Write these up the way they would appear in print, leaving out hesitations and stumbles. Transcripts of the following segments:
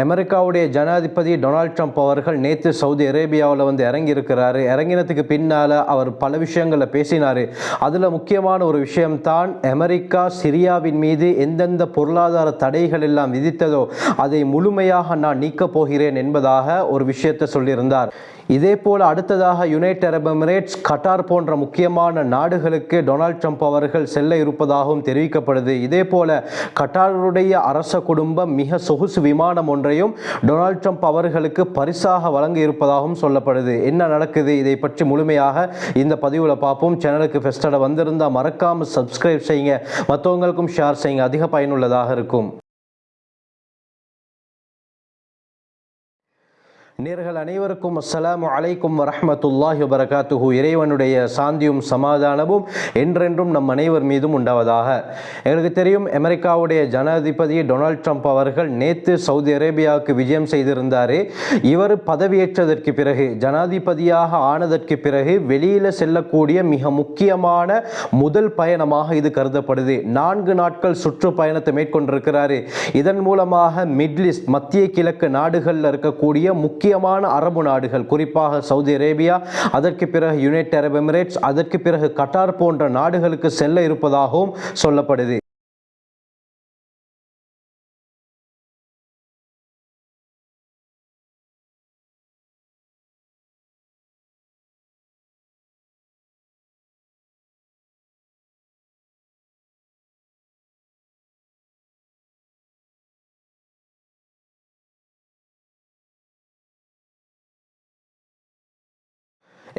அமெரிக்காவுடைய ஜனாதிபதி Donald Trump அவர்கள் நேற்று சவுதி அரேபியாவில் வந்து இறங்கியிருக்கிறாரு. இறங்கினதுக்கு பின்னால் அவர் பல விஷயங்களை பேசினார். அதில் முக்கியமான ஒரு விஷயம்தான் அமெரிக்கா சிரியாவின் மீது எந்தெந்த பொருளாதார தடைகள் எல்லாம் விதித்ததோ அதை முழுமையாக நான் நீக்கப் போகிறேன் என்பதாக ஒரு விஷயத்தை சொல்லியிருந்தார். இதே போல் அடுத்ததாக யுனைடெட் அரப் எமிரேட்ஸ், கட்டார் போன்ற முக்கியமான நாடுகளுக்கு டொனால்ட் ட்ரம்ப் அவர்கள் செல்ல இருப்பதாகவும் தெரிவிக்கப்படுது. இதே போல கட்டாருடைய அரச குடும்பம் மிக சொகுசு விமானம் ஒன்றையும் டொனால்ட் ட்ரம்ப் அவர்களுக்கு பரிசாக வழங்க இருப்பதாகவும் சொல்லப்படுது. என்ன நடக்குது, இதை பற்றி முழுமையாக இந்த பதிவில் பார்ப்போம். சேனலுக்கு ஃபெஸ்டோட வந்திருந்தால் மறக்காமல் சப்ஸ்கிரைப் செய்யுங்க, மற்றவங்களுக்கும் ஷேர் செய்யுங்க, அதிக பயனுள்ளதாக இருக்கும். நேர்கள் அனைவருக்கும் அஸ்ஸலாமு அலைக்கும் வரஹ்மத்துல்லாஹி வபரகாத்துஹு. இறைவனுடைய சாந்தியும் சமாதானமும் என்றென்றும் நம் அனைவர் மீதும் உண்டாவதாக. எங்களுக்கு தெரியும், அமெரிக்காவுடைய ஜனாதிபதி டொனால்ட் ட்ரம்ப் அவர்கள் நேற்று சவுதி அரேபியாவுக்கு விஜயம் செய்திருந்தார். இவர் பதவியேற்றதற்கு பிறகு, ஜனாதிபதியாக ஆனதற்கு பிறகு வெளியில் செல்லக்கூடிய மிக முக்கியமான முதல் பயணமாக இது கருதப்படுது. 4 நாட்கள் சுற்றுப்பயணத்தை மேற்கொண்டிருக்கிறார். இதன் மூலமாக மிடில் ஈஸ்ட், மத்திய கிழக்கு நாடுகளில் இருக்கக்கூடிய முக்கியமான அரபு நாடுகள், குறிப்பாக சவுதி அரேபியா, அதற்கு பிறகு யுனைடெட் அரப் எமிரேட்ஸ், அதற்கு பிறகு கட்டார் போன்ற நாடுகளுக்கு செல்ல இருப்பதாகவும் சொல்லப்படுது.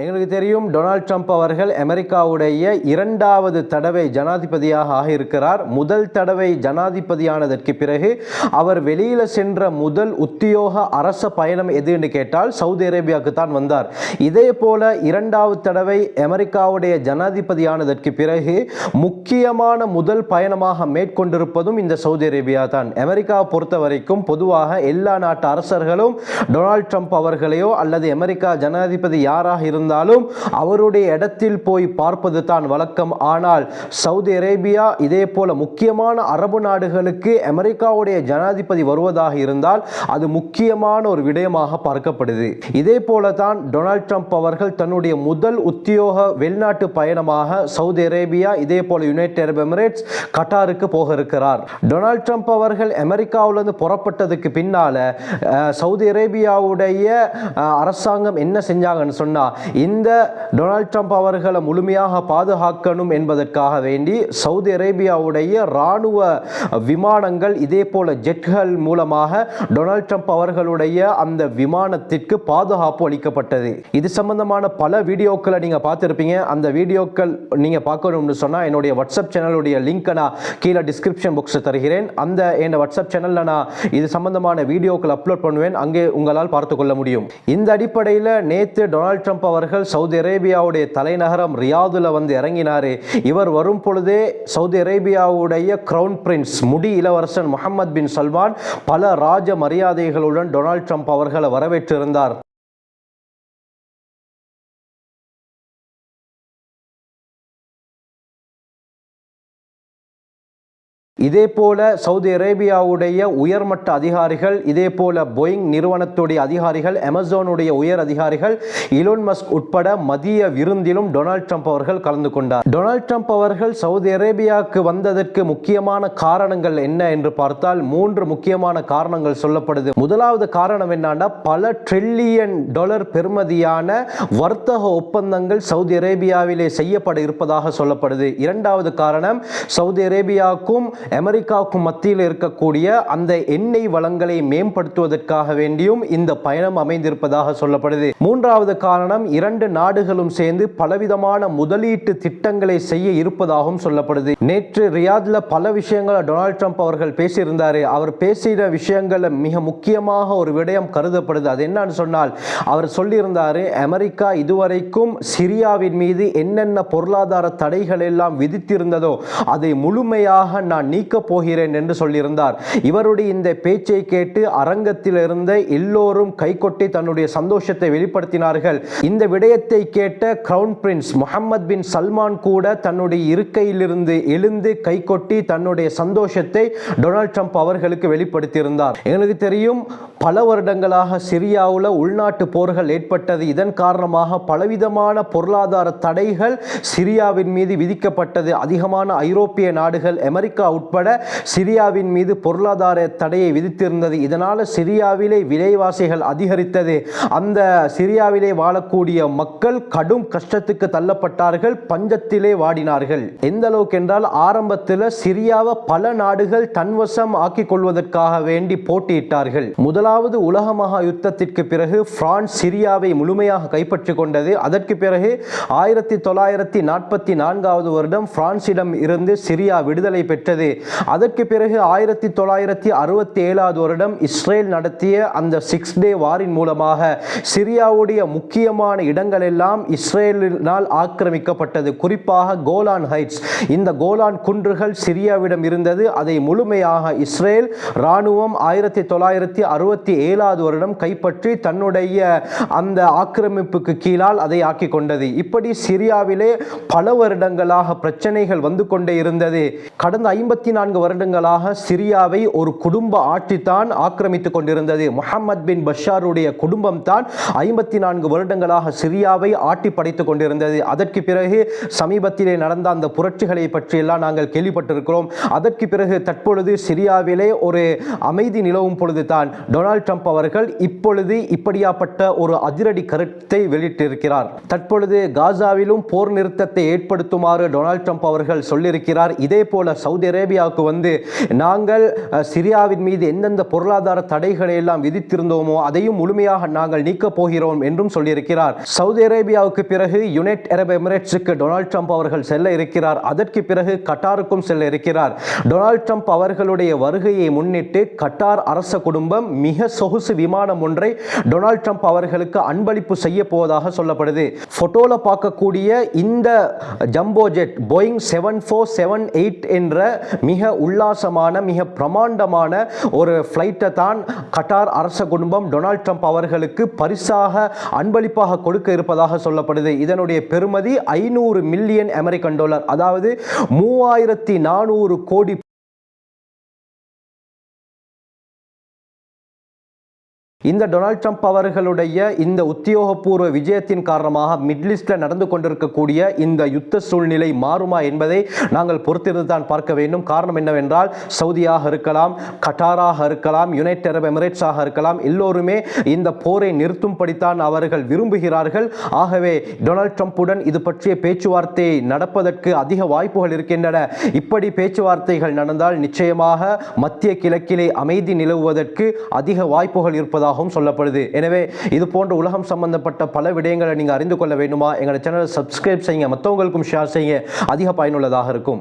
எங்களுக்கு தெரியும், டொனால்ட் ட்ரம்ப் அவர்கள் அமெரிக்காவுடைய 2வது தடவை ஜனாதிபதியாக ஆகியிருக்கிறார். முதல் தடவை ஜனாதிபதியானதற்கு பிறகு அவர் வெளியில் சென்ற முதல் உத்தியோக அரச பயணம் எதுன்னு கேட்டால் சவுதி அரேபியாவுக்கு தான் வந்தார். இதே போல 2வது தடவை அமெரிக்காவுடைய ஜனாதிபதியானதற்கு பிறகு முக்கியமான முதல் பயணமாக மேற்கொண்டிருப்பதும் இந்த சவுதி அரேபியா தான். அமெரிக்காவை பொறுத்த வரைக்கும் பொதுவாக எல்லா நாட்டு அரசர்களும் டொனால்ட் ட்ரம்ப் அவர்களையோ அல்லது அமெரிக்கா ஜனாதிபதி யாராக இருந்தாலும் அவருடைய இடத்தில் போய் பார்ப்பது தான் வழக்கம். ஆனால் சவுதி அரேபியா, இதே போல முக்கியமான அரபு நாடுகளுக்கு அமெரிக்காவுடைய ஜனாதிபதி வருவதாக இருந்தால் அது முக்கியமான ஒரு விடயமாக பார்க்கப்படுது. இதே போல தான் டொனால்ட் ட்ரம்ப் அவர்கள் தன்னுடைய முதல் உத்தியோக வெளிநாட்டு பயணமாக சவுதி அரேபியா, இதே போல யுனைடெட் அரப் எமிரேட்ஸ், கட்டாருக்கு போக இருக்கிறார். டொனால்ட் ட்ரம்ப் அவர்கள் அமெரிக்காவிலிருந்து புறப்பட்டதுக்கு பின்னால சவுதி அரேபியாவுடைய அரசாங்கம் என்ன செஞ்சாங்கன்னு சொன்னா, இந்த டொனால்ட் ட்ரம்ப் அவர்களை முழுமையாக பாதுகாக்கணும் என்பதற்காக வேண்டி சவுதி அரேபியாவுடைய இராணுவ விமானங்கள், இதே போல ஜெட்கள் மூலமாக டொனால்ட் ட்ரம்ப் அவர்களுடைய அந்த விமானத்திற்கு பாதுகாப்பு அளிக்கப்பட்டது. இது சம்பந்தமான பல வீடியோக்களை நீங்க பார்த்திருப்பீங்க. அந்த வீடியோக்கள் நீங்க பார்க்கணும்னு சொன்னா என்னுடைய வாட்ஸ்அப் சேனலுடைய லிங்க் நான் கீழே டிஸ்கிரிப்ஷன் பாக்ஸில் தருகிறேன். அந்த என் வாட்ஸ்அப் சேனல்ல நான் இது சம்பந்தமான வீடியோக்கள் அப்லோட் பண்ணுவேன். அங்கே உங்களால் பார்த்து கொள்ள முடியும். இந்த அடிப்படையில் நேற்று டொனால்ட் ட்ரம்ப் அவர்கள் சவுதி அரேபியாவுடைய தலைநகரம் ரியாதுல வந்து இறங்கினாரு. இவர் வரும் பொழுதே சவுதி அரேபியாவுடைய கிரவுன் பிரின்ஸ், முடி இளவரசன் முகமது பின் சல்மான் பல ராஜ மரியாதைகளுடன் டொனால்ட் ட்ரம்ப் அவர்களை வரவேற்றிருந்தார். இதே போல சவுதி அரேபியாவுடைய உயர்மட்ட அதிகாரிகள், இதே போல போயிங் நிறுவனத்துடைய அதிகாரிகள், அமேசானுடைய உயர் அதிகாரிகள், இலோன் மஸ்க் உட்பட மதிய விருந்திலும் டொனால்ட் ட்ரம்ப் அவர்கள் கலந்து கொண்டார். டொனால்ட் ட்ரம்ப் அவர்கள் சவுதி அரேபியாவுக்கு வந்ததற்கு முக்கியமான காரணங்கள் என்ன என்று பார்த்தால் 3 முக்கியமான காரணங்கள் சொல்லப்படுது. முதலாவது காரணம் என்னன்னா, பல ட்ரில்லியன் டாலர் பெறுமதியான வர்த்தக ஒப்பந்தங்கள் சவுதி அரேபியாவிலே செய்யப்பட இருப்பதாக சொல்லப்படுது. 2வது காரணம், சவுதி அரேபியாவுக்கும் அமெரிக்காவுக்கும் மத்தியில் இருக்கக்கூடிய அந்த எண்ணெய் வளங்களை மேம்படுத்துவதற்காக வேண்டியும் இந்த பயணம் அமைந்திருப்பதாக சொல்லப்படுது. 3வது காரணம், 2 நாடுகளும் சேர்ந்து பலவிதமான முதலீட்டு திட்டங்களை செய்ய இருப்பதாகவும் சொல்லப்படுது. நேற்று ரியாத்ல பல விஷயங்களை டொனால்ட் ட்ரம்ப் அவர்கள் பேசியிருந்தாரு. அவர் பேசிய விஷயங்கள் மிக முக்கியமாக ஒரு விடயம் கருதப்படுது. அது என்னன்னு சொன்னால், அவர் சொல்லியிருந்தாரு, அமெரிக்கா இதுவரைக்கும் சிரியாவின் மீது என்னென்ன பொருளாதார தடைகள் எல்லாம் விதித்திருந்ததோ அதை முழுமையாக நான் நீக்கப் போகிறேன் என்று சொல்லியிருந்தார். இவருடைய இந்த பேச்சை கேட்டு அரங்கத்தில் இருந்த எல்லோரும் கைகொட்டி தன்னுடைய சந்தோஷத்தை வெளிப்படுத்தினார்கள். இந்த விடயத்தை கேட்ட கிரவுன் பிரின்ஸ் முகமது பின் சல்மான் கூட தன்னுடைய இருக்கையிலிருந்து எழுந்து கைகொட்டி தன்னுடைய சந்தோஷத்தை டொனால்ட் ட்ரம்ப் அவர்களுக்கு வெளிப்படுத்தியிருந்தார். எங்களுக்கு தெரியும், பல வருடங்களாக சிரியாவில் உள்நாட்டு போர்கள் ஏற்பட்டது. இதன் காரணமாக பலவிதமான பொருளாதார தடைகள் சிரியாவின் மீது விதிக்கப்பட்டது. அதிகமான ஐரோப்பிய நாடுகள் அமெரிக்கா உட்பட சிரியாவின் மீது பொருளாதார தடையை விதித்திருந்தது. இதனால் சிரியாவிலே விலைவாசிகள் அதிகரித்தது. அந்த சிரியாவிலே வாழக்கூடிய மக்கள் கடும் கஷ்டத்துக்கு தள்ளப்பட்டார்கள், பஞ்சத்திலே வாடினார்கள். எந்த அளவுக்கு என்றால் ஆரம்பத்தில் சிரியாவை பல நாடுகள் தன்வசம் ஆக்கிக் கொள்வதற்காக வேண்டி போட்டியிட்டார்கள். முதலாவது உலக மகா யுத்தத்திற்கு பிறகு பிரான்ஸ் சிரியாவை முழுமையாக கைப்பற்றிக் கொண்டது. அதற்கு பிறகு 1944 வருடம் பிரான்சிடம் இருந்து சிரியா விடுதலை பெற்றது. அதற்கு பிறகு 1967 வருடம் இஸ்ரேல் நடத்திய அந்த 6 டே வாரின் மூலமாக சிரியாவுடைய முக்கியமான இடங்கள் எல்லாம் இஸ்ரேலினால் ஆக்கிரமிக்கப்பட்டது. குறிப்பாக கோலான் ஹைட்ஸ், இந்த கோலான் குன்றுகள் சிரியாவிடம் இருந்தது. அதை முழுமையாக இஸ்ரேல் ராணுவம் 1967 வருடம் கைப்பற்றி தன்னுடைய அந்த ஆக்கிரமிப்புக்கு கீழால் அதை ஆக்கிக் கொண்டது. இப்படி சிரியாவிலே பல வருடங்களாக பிரச்சனைகள் வந்து கொண்டே இருந்தது. கடந்த 54 வருடங்களாக சிரியாவை ஒரு குடும்ப ஆட்சி தான் ஆக்கிரமித்துக் கொண்டிருந்தது. முஹம்மது பின் பஷாருடைய குடும்பம் தான் 54 வருடங்களாக சிரியாவை ஆட்டி படைத்துக் கொண்டிருந்தது. அதற்கு பிறகு சமீபத்திலே நடந்த அந்த புரட்சிகளை பற்றியெல்லாம் நாங்கள் கேள்விப்பட்டிருக்கிறோம். அதற்கு பிறகு தற்பொழுது சிரியாவிலே ஒரு அமைதி நிலவும் பொழுது தான் டொனால்ட் ட்ரம்ப் அவர்கள் இப்பொழுது இப்படியாப்பட்ட ஒரு அதிரடி கருத்தை வெளியிட்டிருக்கிறார். தற்பொழுது காசாவிலும் போர் நிறுத்தத்தை ஏற்படுத்துமாறு டொனால்ட் ட்ரம்ப் அவர்கள் சொல்லியிருக்கிறார். இதே போல சவுதி அரேபியாவுக்கு வந்து நாங்கள் சிரியாவின் மீது எந்தெந்த பொருளாதார தடைகளை எல்லாம் விதித்திருந்தோமோ அதையும் முழுமையாக நாங்கள் நீக்கப் போகிறோம் என்றும் சொல்லியிருக்கிறார். சவுதி அரேபியாவுக்கு பிறகு யுனைடெட் அரபு எமிரேட்ஸுக்கு டொனால்ட் ட்ரம்ப் அவர்கள் செல்ல இருக்கிறார். அதற்கு பிறகு கட்டாருக்கும் செல்ல இருக்கிறார். டொனால்ட் ட்ரம்ப் அவர்களுடைய வருகையை முன்னிட்டு கட்டார் அரச குடும்பம் மிக சொகுசு விமானம் ஒன்றை டொனால்ட் ட்ரம்ப் அவர்களுக்கு அன்பளிப்பு செய்ய போவதாக சொல்லப்படுது. போட்டோல பார்க்கக்கூடிய இந்த ஜம்போ ஜெட் போயிங் 7478 என்ற மிக உல்லாசமான மிக பிரமாண்டமான ஒரு ஃப்ளைட்டை தான் கட்டார் அரச குடும்பம் டொனால்ட் ட்ரம்ப் அவர்களுக்கு பரிசாக அன்பளிப்பாக கொடுக்க இருப்பதாக சொல்லப்படுது. இதனுடைய பெறுமதி 500 மில்லியன் அமெரிக்கன் டாலர், அதாவது 3400 கோடி. இந்த டொனால்ட் ட்ரம்ப் அவர்களுடைய இந்த உத்தியோகபூர்வ விஜயத்தின் காரணமாக மிடில் ஈஸ்டில் நடந்து கொண்டிருக்கக்கூடிய இந்த யுத்த சூழ்நிலை மாறுமா என்பதை நாங்கள் பொறுத்திருந்து தான் பார்க்க வேண்டும். காரணம் என்னவென்றால் சவுதியாக இருக்கலாம், கட்டாராக இருக்கலாம், யுனைடெட் அரபு எமிரேட்ஸாக இருக்கலாம், எல்லோருமே இந்த போரை நிறுத்தும்படித்தான் அவர்கள் விரும்புகிறார்கள். ஆகவே டொனால்ட் ட்ரம்புடன் இது பற்றிய பேச்சுவார்த்தை நடப்பதற்கு அதிக வாய்ப்புகள் இருக்கின்றன. இப்படி பேச்சுவார்த்தைகள் நடந்தால் நிச்சயமாக மத்திய கிழக்கிலே அமைதி நிலவுவதற்கு அதிக வாய்ப்புகள் இருப்பதாக சொல்லப்படுது. எனவே இது போன்ற உலகம் சம்பந்தப்பட்ட பல விடயங்களை நீங்க அறிந்து கொள்ள வேண்டுமா? எங்களுடைய சேனலை சப்ஸ்கிரைப் செய்யுங்க, மற்றவங்களுக்கும் ஷேர் செய்யுங்க, அதிக பயனுள்ளதாக இருக்கும்.